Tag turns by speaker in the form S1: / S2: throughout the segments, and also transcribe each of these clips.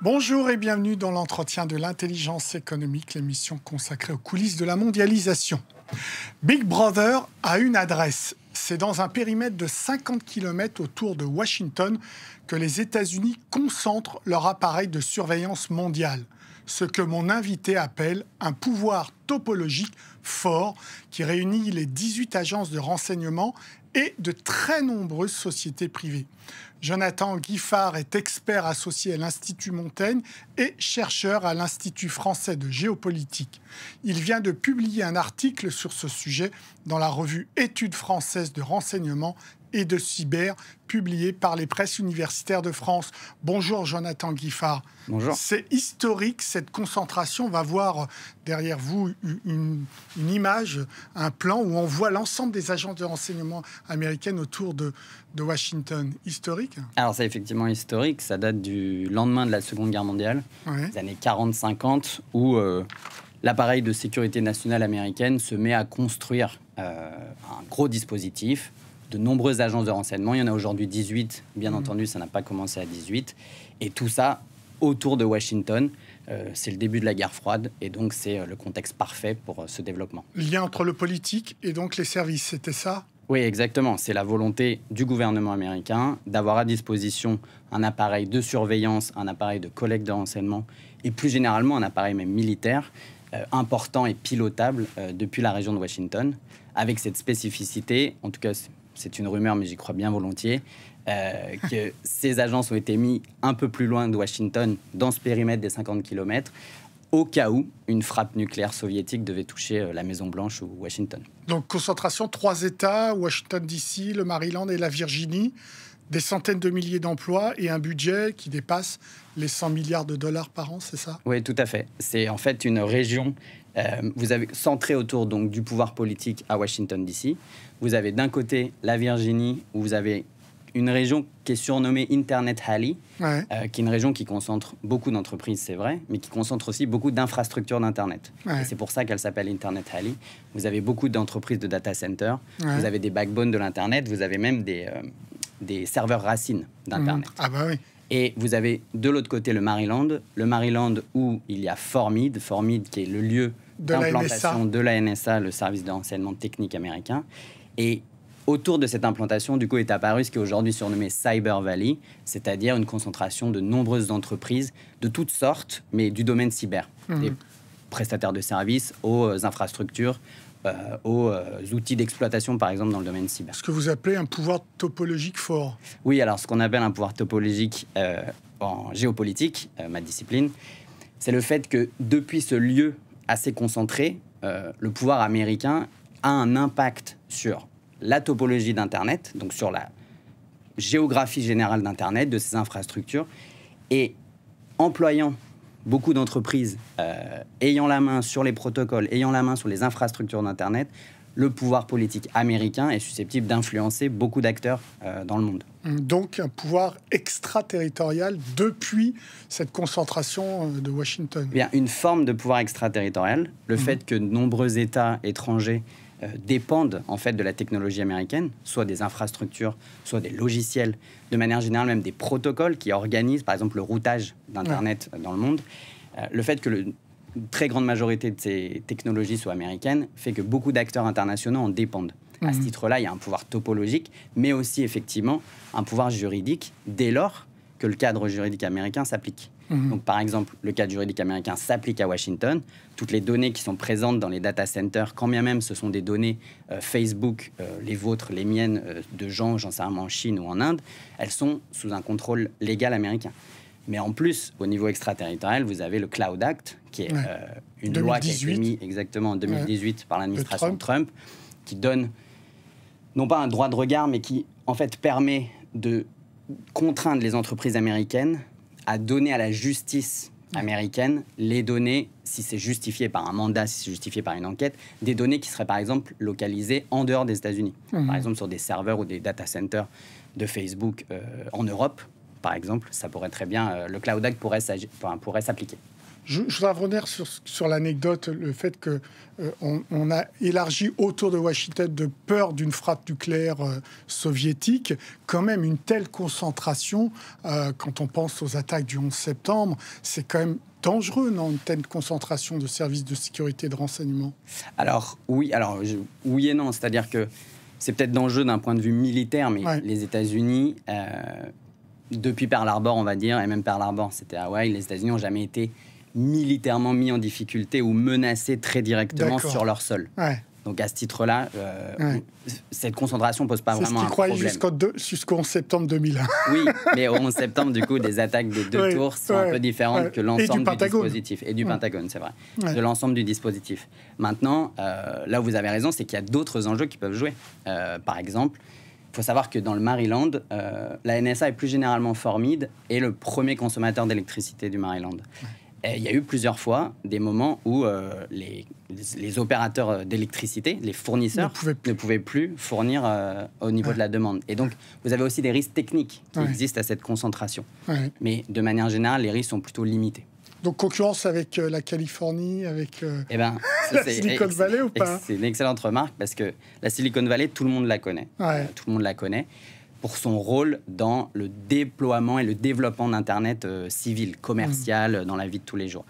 S1: Bonjour et bienvenue dans l'entretien de l'intelligence économique, l'émission consacrée aux coulisses de la mondialisation. Big Brother a une adresse. C'est dans un périmètre de 50 km autour de Washington que les États-Unis concentrent leur appareil de surveillance mondiale. Ce que mon invité appelle un pouvoir topologique fort qui réunit les 18 agences de renseignement et de très nombreuses sociétés privées. Jonathan Guiffard est expert associé à l'Institut Montaigne et chercheur à l'Institut français de géopolitique. Il vient de publier un article sur ce sujet dans la revue Études françaises de renseignement et de cyber, publié par les presses universitaires de France. Bonjour Jonathan Guiffard.
S2: Bonjour.
S1: C'est historique, cette concentration. On va voir derrière vous une image, un plan où on voit l'ensemble des agences de renseignement américaines autour de Washington. Historique ?
S2: Alors c'est effectivement historique, ça date du lendemain de la Seconde Guerre mondiale, des années 40-50, où l'appareil de sécurité nationale américaine se met à construire un gros dispositif, de nombreuses agences de renseignement. Il y en a aujourd'hui 18. Bien entendu, ça n'a pas commencé à 18. Et tout ça autour de Washington. C'est le début de la guerre froide. Et donc, c'est le contexte parfait pour ce développement.
S1: Lien entre le politique et donc les services, c'était ça ?
S2: Oui, exactement. C'est la volonté du gouvernement américain d'avoir à disposition un appareil de surveillance, un appareil de collecte de renseignements et plus généralement un appareil même militaire important et pilotable depuis la région de Washington. Avec cette spécificité, en tout cas, c'est une rumeur, mais j'y crois bien volontiers, que ces agences ont été mises un peu plus loin de Washington, dans ce périmètre des 50 km, au cas où une frappe nucléaire soviétique devait toucher la Maison-Blanche ou Washington.
S1: Donc, concentration, 3 États, Washington DC, le Maryland et la Virginie, des centaines de milliers d'emplois et un budget qui dépasse les 100 milliards de dollars par an, c'est ça ?
S2: Oui, tout à fait. C'est en fait une région... vous avez centré autour donc, du pouvoir politique à Washington DC. Vous avez d'un côté la Virginie, où vous avez une région qui est surnommée Internet Alley, qui est une région qui concentre beaucoup d'entreprises, c'est vrai, mais qui concentre aussi beaucoup d'infrastructures d'Internet. Et c'est pour ça qu'elle s'appelle Internet Alley. Vous avez beaucoup d'entreprises de data centers, vous avez des backbones de l'Internet, vous avez même des serveurs racines d'Internet.
S1: Ah bah oui.
S2: Et vous avez de l'autre côté le Maryland où il y a Formid qui est le lieu d'implantation de la NSA, le service de renseignement technique américain. Et autour de cette implantation, du coup, est apparu ce qui est aujourd'hui surnommé Cyber Valley, c'est-à-dire une concentration de nombreuses entreprises de toutes sortes, mais du domaine cyber. Des prestataires de services aux infrastructures, aux outils d'exploitation, par exemple, dans le domaine cyber.
S1: Ce que vous appelez un pouvoir topologique fort.
S2: Oui, alors ce qu'on appelle un pouvoir topologique en géopolitique, ma discipline, c'est le fait que depuis ce lieu assez concentré, le pouvoir américain a un impact sur la topologie d'Internet, donc sur la géographie générale d'Internet, de ses infrastructures, et employant beaucoup d'entreprises ayant la main sur les protocoles, ayant la main sur les infrastructures d'Internet, le pouvoir politique américain est susceptible d'influencer beaucoup d'acteurs dans le monde.
S1: Donc un pouvoir extraterritorial depuis cette concentration de Washington.
S2: Bien, une forme de pouvoir extraterritorial, le fait que de nombreux États étrangers dépendent en fait de la technologie américaine, soit des infrastructures, soit des logiciels, de manière générale même des protocoles qui organisent par exemple le routage d'Internet dans le monde. Le fait que une très grande majorité de ces technologies soient américaines fait que beaucoup d'acteurs internationaux en dépendent. À ce titre-là, il y a un pouvoir topologique, mais aussi effectivement un pouvoir juridique dès lors que le cadre juridique américain s'applique. Donc, par exemple, le cadre juridique américain s'applique à Washington. Toutes les données qui sont présentes dans les data centers, quand bien même ce sont des données Facebook, les vôtres, les miennes, de gens, j'en sais rien, en Chine ou en Inde, elles sont sous un contrôle légal américain. Mais en plus, au niveau extraterritorial, vous avez le Cloud Act, qui est une
S1: 2018.
S2: Loi qui a été mise exactement en 2018 par l'administration Trump, qui donne non pas un droit de regard, mais qui en fait permet de contraindre les entreprises américaines à donner à la justice américaine les données, si c'est justifié par un mandat, si c'est justifié par une enquête, des données qui seraient par exemple localisées en dehors des États-Unis. Par exemple sur des serveurs ou des data centers de Facebook en Europe, par exemple, ça pourrait très bien, le Cloud Act pourrait s'appliquer.
S1: Je voudrais revenir sur l'anecdote, le fait que on a élargi autour de Washington de peur d'une frappe nucléaire soviétique. Quand même, une telle concentration, quand on pense aux attaques du 11 septembre, c'est quand même dangereux, non, une telle concentration de services de sécurité et de renseignement?
S2: Alors, oui, oui et non. C'est-à-dire que c'est peut-être dangereux d'un point de vue militaire, mais les États-Unis, depuis Pearl Harbor, on va dire, et même Pearl Harbor, c'était Hawaï, les États-Unis n'ont jamais été militairement mis en difficulté ou menacés très directement sur leur sol. Donc à ce titre-là, cette concentration ne pose pas vraiment un problème.
S1: C'est ce qu'ils croyaient jusqu'au 11 septembre 2001.
S2: Oui, mais au 11 septembre, du coup, des attaques des deux tours sont un peu différentes que l'ensemble du dispositif. Et du Pentagone, c'est vrai. De l'ensemble du dispositif. Maintenant, là où vous avez raison, c'est qu'il y a d'autres enjeux qui peuvent jouer. Par exemple, il faut savoir que dans le Maryland, la NSA et plus généralement Fort Meade est le premier consommateur d'électricité du Maryland. Il y a eu plusieurs fois des moments où les opérateurs d'électricité, les fournisseurs, ne pouvaient plus fournir au niveau de la demande. Et donc, vous avez aussi des risques techniques qui existent à cette concentration. Mais de manière générale, les risques sont plutôt limités.
S1: Donc, concurrence avec la Californie, avec
S2: la
S1: Silicon Valley ou pas?
S2: C'est une excellente remarque parce que la Silicon Valley, tout le monde la connaît. Tout le monde la connaît pour son rôle dans le déploiement et le développement d'Internet civil, commercial, dans la vie de tous les jours.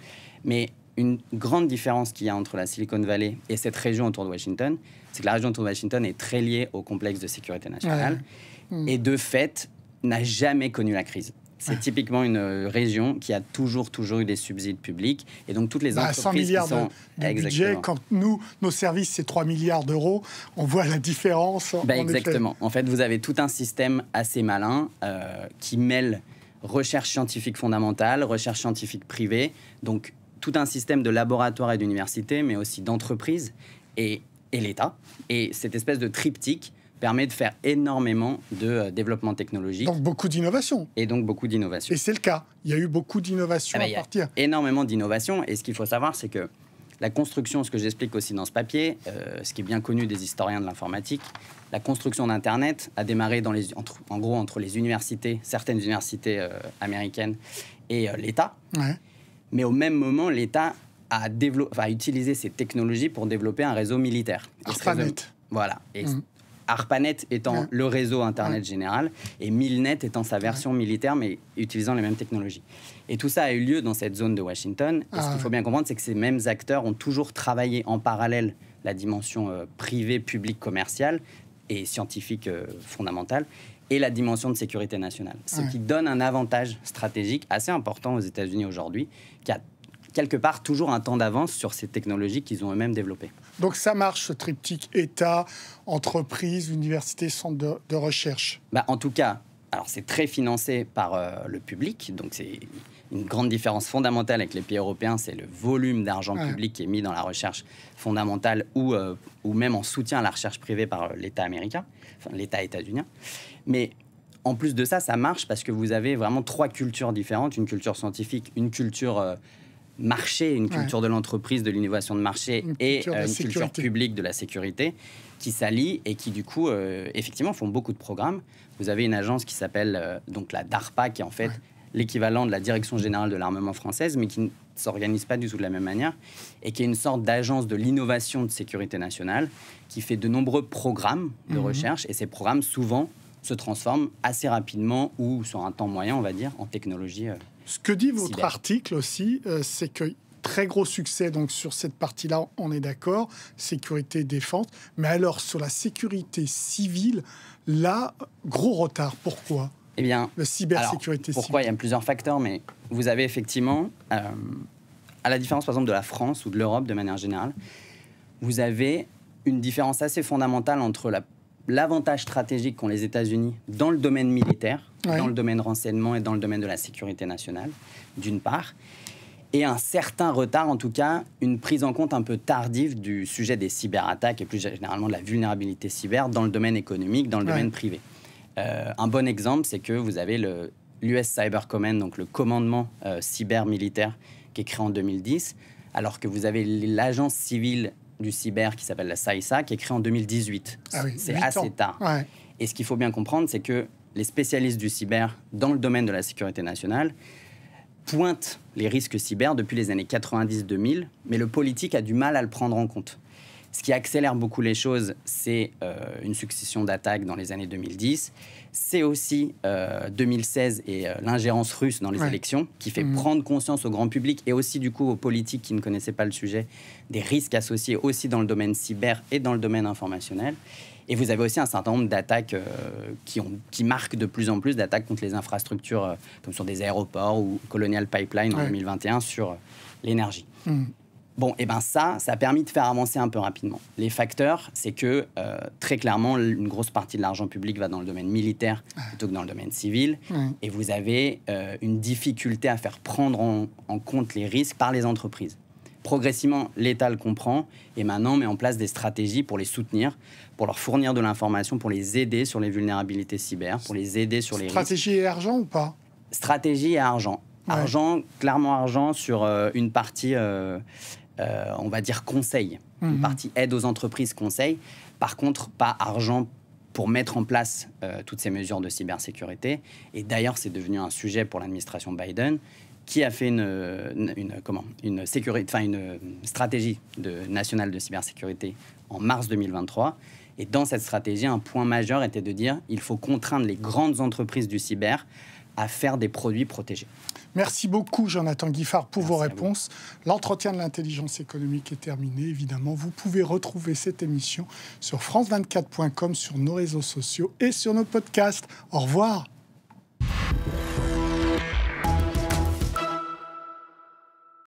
S2: Mais une grande différence qu'il y a entre la Silicon Valley et cette région autour de Washington, c'est que la région autour de Washington est très liée au complexe de sécurité nationale et de fait n'a jamais connu la crise. C'est typiquement une région qui a toujours eu des subsides publics. Et donc, toutes les entreprises
S1: 100 milliards
S2: qui sont...
S1: de budget, quand nos services, c'est 3 milliards d'euros, on voit la différence.
S2: Exactement. En fait, vous avez tout un système assez malin qui mêle recherche scientifique fondamentale, recherche scientifique privée, donc tout un système de laboratoires et d'universités, mais aussi d'entreprises et l'État. Et cette espèce de triptyque permet de faire énormément de développement technologique.
S1: Donc beaucoup d'innovation.
S2: Et donc beaucoup d'innovation.
S1: Et c'est le cas. Il y a eu beaucoup d'innovation à partir.
S2: Il y a énormément d'innovation. Et ce qu'il faut savoir, c'est que la construction, ce que j'explique aussi dans ce papier, ce qui est bien connu des historiens de l'informatique, la construction d'Internet a démarré en gros entre les universités, certaines universités américaines et l'État. Mais au même moment, l'État a utilisé ces technologies pour développer un réseau militaire.
S1: ARPANET.
S2: Voilà. Et ARPANET étant le réseau Internet général et Milnet étant sa version militaire, mais utilisant les mêmes technologies. Et tout ça a eu lieu dans cette zone de Washington. Et ce qu'il faut bien comprendre, c'est que ces mêmes acteurs ont toujours travaillé en parallèle la dimension privée, publique, commerciale et scientifique fondamentale et la dimension de sécurité nationale. Ce qui donne un avantage stratégique assez important aux États-Unis aujourd'hui, qui a quelque part toujours un temps d'avance sur ces technologies qu'ils ont eux-mêmes développées.
S1: Donc ça marche, ce triptyque État, entreprise, université, centre de recherche.
S2: En tout cas, alors c'est très financé par le public, donc c'est une grande différence fondamentale avec les pays européens, c'est le volume d'argent public qui est mis dans la recherche fondamentale ou même en soutien à la recherche privée par l'État américain, enfin l'État états-unien. Mais en plus de ça, ça marche parce que vous avez vraiment 3 cultures différentes, une culture scientifique, une culture marché, une culture de l'entreprise, de l'innovation de marché et une culture publique de la sécurité qui s'allient et qui du coup effectivement font beaucoup de programmes. Vous avez une agence qui s'appelle donc la DARPA qui est en fait l'équivalent de la Direction Générale de l'Armement française mais qui ne s'organise pas du tout de la même manière et qui est une sorte d'agence de l'innovation de sécurité nationale qui fait de nombreux programmes de recherche et ces programmes souvent se transforment assez rapidement ou sur un temps moyen on va dire en technologie
S1: Ce que dit votre article aussi, c'est que très gros succès donc sur cette partie-là, on est d'accord, sécurité et défense. Mais alors, sur la sécurité civile, là, gros retard. Pourquoi ?
S2: Eh bien,
S1: la cybersécurité civile.
S2: Pourquoi ? Il y a plusieurs facteurs, mais vous avez effectivement, à la différence par exemple de la France ou de l'Europe de manière générale, vous avez une différence assez fondamentale entre l'avantage stratégique qu'ont les États-Unis dans le domaine militaire, dans le domaine renseignement et dans le domaine de la sécurité nationale, d'une part, et un certain retard, en tout cas, une prise en compte un peu tardive du sujet des cyberattaques et plus généralement de la vulnérabilité cyber dans le domaine économique, dans le domaine privé. Un bon exemple, c'est que vous avez l'US Cyber Command, donc le commandement cyber militaire qui est créé en 2010, alors que vous avez l'agence civile du cyber qui s'appelle la SAISA, qui est créée en 2018. C'est assez tard. Et ce qu'il faut bien comprendre, c'est que les spécialistes du cyber dans le domaine de la sécurité nationale pointe les risques cyber depuis les années 90-2000, mais le politique a du mal à le prendre en compte. Ce qui accélère beaucoup les choses, c'est une succession d'attaques dans les années 2010. C'est aussi 2016 et l'ingérence russe dans les élections qui fait prendre conscience au grand public et aussi du coup aux politiques qui ne connaissaient pas le sujet des risques associés aussi dans le domaine cyber et dans le domaine informationnel. Et vous avez aussi un certain nombre d'attaques qui marquent de plus en plus d'attaques contre les infrastructures, comme sur des aéroports ou Colonial Pipeline en 2021 sur l'énergie. Bon, et bien ça a permis de faire avancer un peu rapidement. Les facteurs, c'est que très clairement, une grosse partie de l'argent public va dans le domaine militaire plutôt que dans le domaine civil. Et vous avez une difficulté à faire prendre en compte les risques par les entreprises. Progressivement, l'État le comprend et maintenant met en place des stratégies pour les soutenir, pour leur fournir de l'information, pour les aider sur les vulnérabilités cyber, pour les aider sur les risques.
S1: Stratégie et argent ou pas?
S2: Stratégie et argent. Argent, clairement argent sur une partie... on va dire conseil, une partie aide aux entreprises conseil. Par contre, pas argent pour mettre en place toutes ces mesures de cybersécurité. Et d'ailleurs, c'est devenu un sujet pour l'administration Biden qui a fait une stratégie nationale de cybersécurité en mars 2023. Et dans cette stratégie, un point majeur était de dire qu'il faut contraindre les grandes entreprises du cyber à faire des produits protégés.
S1: Merci beaucoup, Jonathan Guiffard, pour vos réponses. L'entretien de l'intelligence économique est terminé. Évidemment, vous pouvez retrouver cette émission sur france24.com, sur nos réseaux sociaux et sur nos podcasts. Au revoir.